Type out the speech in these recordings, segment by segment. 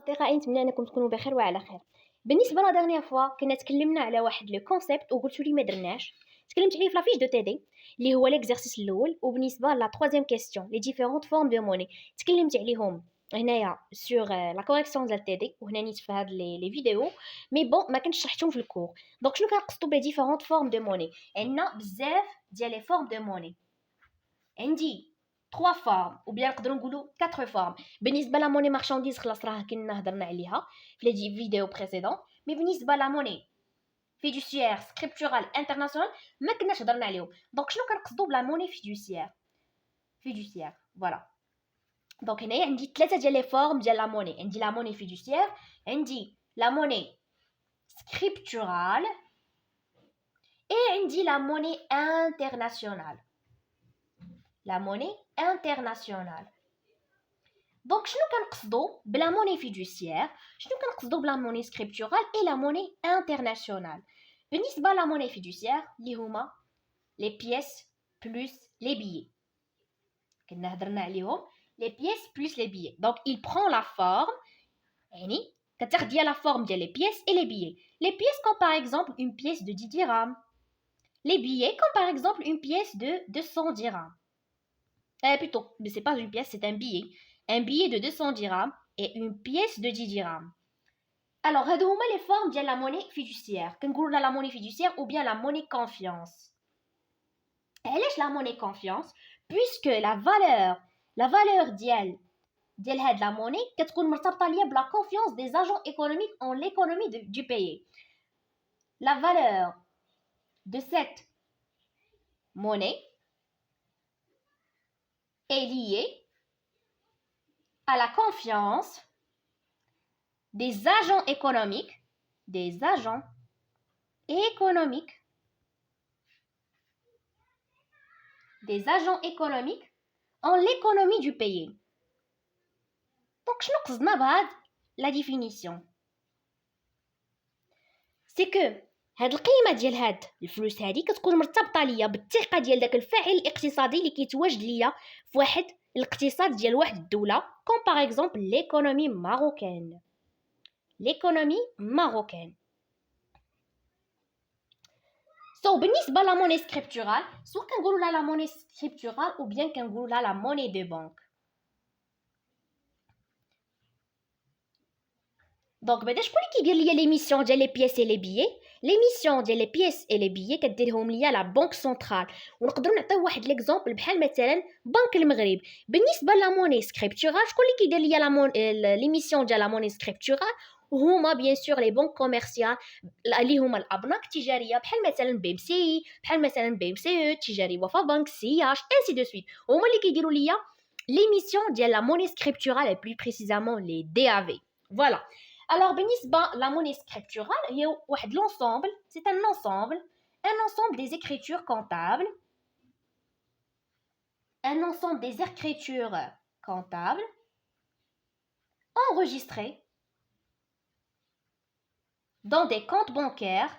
أصدقائي، نتمنى أنكم تكونوا بخير وعلى خير. بالنسبة لا دغنيير فوا كنا تكلمنا على واحد لو كونسيبت وقلتوا لي ما درناش. تكلمت عليه في لافيش دو تي دي اللي هو ليكزارسيس الاول، وبالنسبه لا ترويزيام كيستيون لي ديفيرونت فورم دو موني تكلمت عليهم هنايا سور لا كوريكسيون ديال تي دي، وهنا نيت في هاد لي فيديو مي بون ما كنتش شرحتهم في الكور. دونك شنو كنقصدوا بلي ديفيرونت فورم دو موني؟ عندنا بزاف ديال لي فورم دو موني. عندي 3 فورم وبلا نقدروا نقولوا 4 فورم. بالنسبه لا موني مارشانديز خلاص راه كنا هضرنا عليها في لي فيديو بريسيدون، مي بالنسبه لا موني فيدوسيير سكريبتورال انترناسيونال ما كناش هضرنا عليهم. دونك شنو كنقصدوا بلا موني فيدوسيير فوالا. دونك هنايا عندي ثلاثه ديال لي فورم ديال لا موني. عندي لا موني فيدوسيير، عندي لا موني سكريبتورال، اي عندي لا موني انترناسيونال. لا موني انترناسيونال. دونك شنو كنقصدوا بلا موني فيدوسيير، شنو كنقصدوا بلا موني سكريبتورال اي لا موني انترناسيونال؟ بالنسبه لا موني فيدوسيير اللي هما لي بيس بلس لي بيي، كنا هضرنا عليهم لي بيس بلس لي بيي. دونك il prend la forme، يعني كتاخد ديال لا فورم ديال لي بيس اي لي بيي. لي بيس comme par exemple une pièce de 10 dirhams، les billets comme par exemple une pièce de 200 dirhams. Plutôt, mais c'est pas une pièce, c'est un billet. Un billet de 200 dirhams et une pièce de 10 dirhams. Alors, هادو هما les formes ديال la monnaie fiduciaire. كنقولوا la monnaie fiduciaire ou bien la monnaie confiance. علاش la monnaie confiance؟ puisque la valeur ديال هاد la monnaie كتكون مرتبطه ليا بلا confiance des agents économiques en l'économie du pays. La valeur de cette monnaie est liée à la confiance des agents économiques en l'économie du pays. Donc شنو قصدنا بهاد la définition؟ c'est que هاد القيمه ديال هاد الفلوس هادي كتكون مرتبطه ليا بالثقه ديال داك الفاعل الاقتصادي اللي كيتواجد ليا في واحد الاقتصاد ديال واحد الدوله، comme par exemple l'économie marocaine. بالنسبه لا موني سكريبتورال، سواء كنقولوا لا موني سكريبتورال او بيان كنقولوا لا موني دو بانك. دونك بعدا شكون اللي كيدير ليا ليميسيون ديال لي بياس اي لي بيي؟ ليميسيون ديال لي بياس اي لي بيي كديرهم ليا لا بنك سنترال. ونقدروا نعطيو واحد ليكزامبل بحال مثلا بنك المغرب. بالنسبه لا موني سكريبتورال، شكون اللي كيدير ليا ليميسيون ديال لا موني سكريبتورال؟ هما بيان سور لي بنك كوميرسيال اللي هما الابناك التجاريه بحال مثلا بي ام سي، بحال مثلا بي ام سي او تجاري، وفا بنك، سي اش انسي دو سويت. هما اللي كيديروا ليا ليميسيون ديال لا موني سكريبتورال et plus précisément les DAV. Voilà. Alors بالنسبة la monnaie scripturale هي واحد l'ensemble, c'est un ensemble des écritures comptables, enregistrées dans des comptes bancaires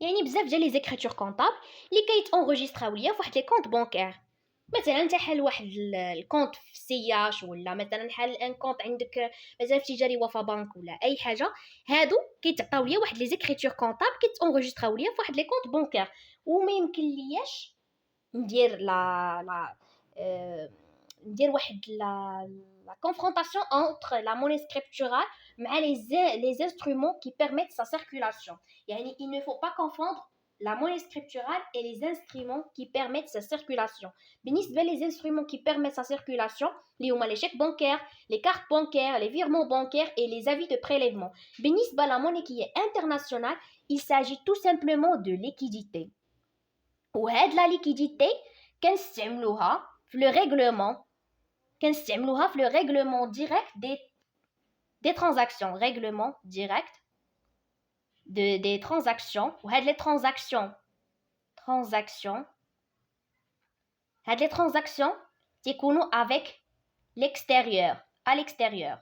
يعني بزاف ديال لي زيكريتور كونطابل اللي كيتونغوجيستراو ليا فواحد لي كونط بانكير. مثلا انت حال واحد الكونط في سياش، ولا مثلا حال ان كونط عندك مثلا في تجاري وفا بنك ولا اي حاجه، هادو كيتعطاو ليا واحد لي زيكريتور كونطابل كيتونغوجيستراو ليا فواحد لي كونط بانكير. وما يمكن لياش ندير ندير واحد la confrontation entre la monnaie scripturale مع les instruments qui permettent sa circulation. يعني il ne faut pas confondre la monnaie scripturale et les instruments qui permettent sa circulation. بالنسبة les instruments qui permettent sa circulation اللي هما les chèques bancaires, les cartes bancaires, les virements bancaires et les avis de prélèvement. بالنسبة la monnaie qui est internationale, il s'agit tout simplement de liquidité. وهاد la liquidité كنستعملوها في le règlement direct des transactions, règlement direct des transactions. وهاد les transactions تيكونوا avec l'extérieur, à l'extérieur.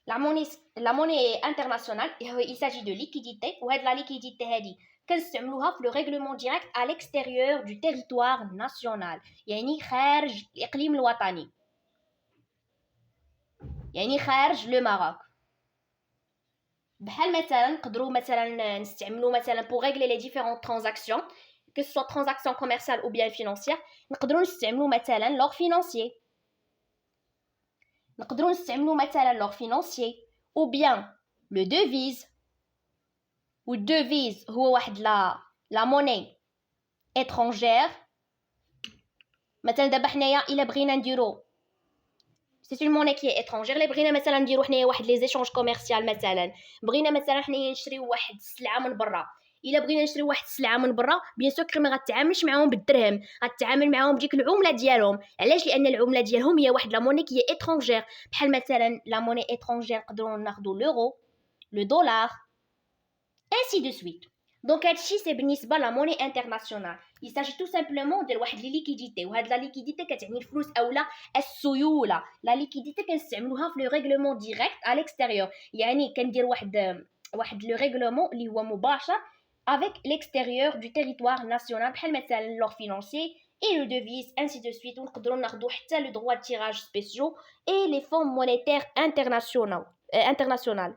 la monnaie internationale, il s'agit de liquidité وهاد la liquidité هادي كنستعملوها في le règlement direct à l'extérieur du territoire national يعني خارج الإقليم الوطني يعني خارج لو ماروك بحال مثلا نقدروا مثلا نستعملوا مثلا pour régler les différentes transactions que ce soit transactions commerciales ou bien financières نقدروا نستعملوا مثلا لوغ فينانسيي نقدروا نستعملوا مثلا لوغ فينانسيي ou bien le devise ou devise هو واحد la monnaie étrangère مثلا دابا حنايا الا بغينا نديرو سي une monnaie qui est étrangère اللي بغينا مثلا نديرو حنايا واحد لي زيشونج كوميرسيال مثلا بغينا مثلا حنايا نشريو واحد السلعه من برا الا بغينا نشريو واحد السلعه من برا بيان سور ما غتعاملش معاهم بالدرهم غتعامل معاهم بديك العمله ديالهم علاش لان العمله ديالهم هي واحد لا موني كي étrangère بحال مثلا لا موني étrangère نقدروا ناخذوا لورو لو دولار ainsi de suite. Donc هادشي سي بالنسبه لا موني انترناسيونال il s'agit tout simplement ديال واحد لي ليكيديتي وهاد لا ليكيديتي كتعني الفلوس اولا السيوله لا ليكيديتي كنستعملوها في لو ريغلومون ديريكت على الاكستيريور يعني كندير واحد لو ريغلومون اللي هو مباشر avec l'extérieur du territoire national بحال مثلا لوغ فينانسي et le devise ainsi de suite ونقدروا ناخذوا حتى لو droit de tirage spéciaux et les fonds monétaires internationaux international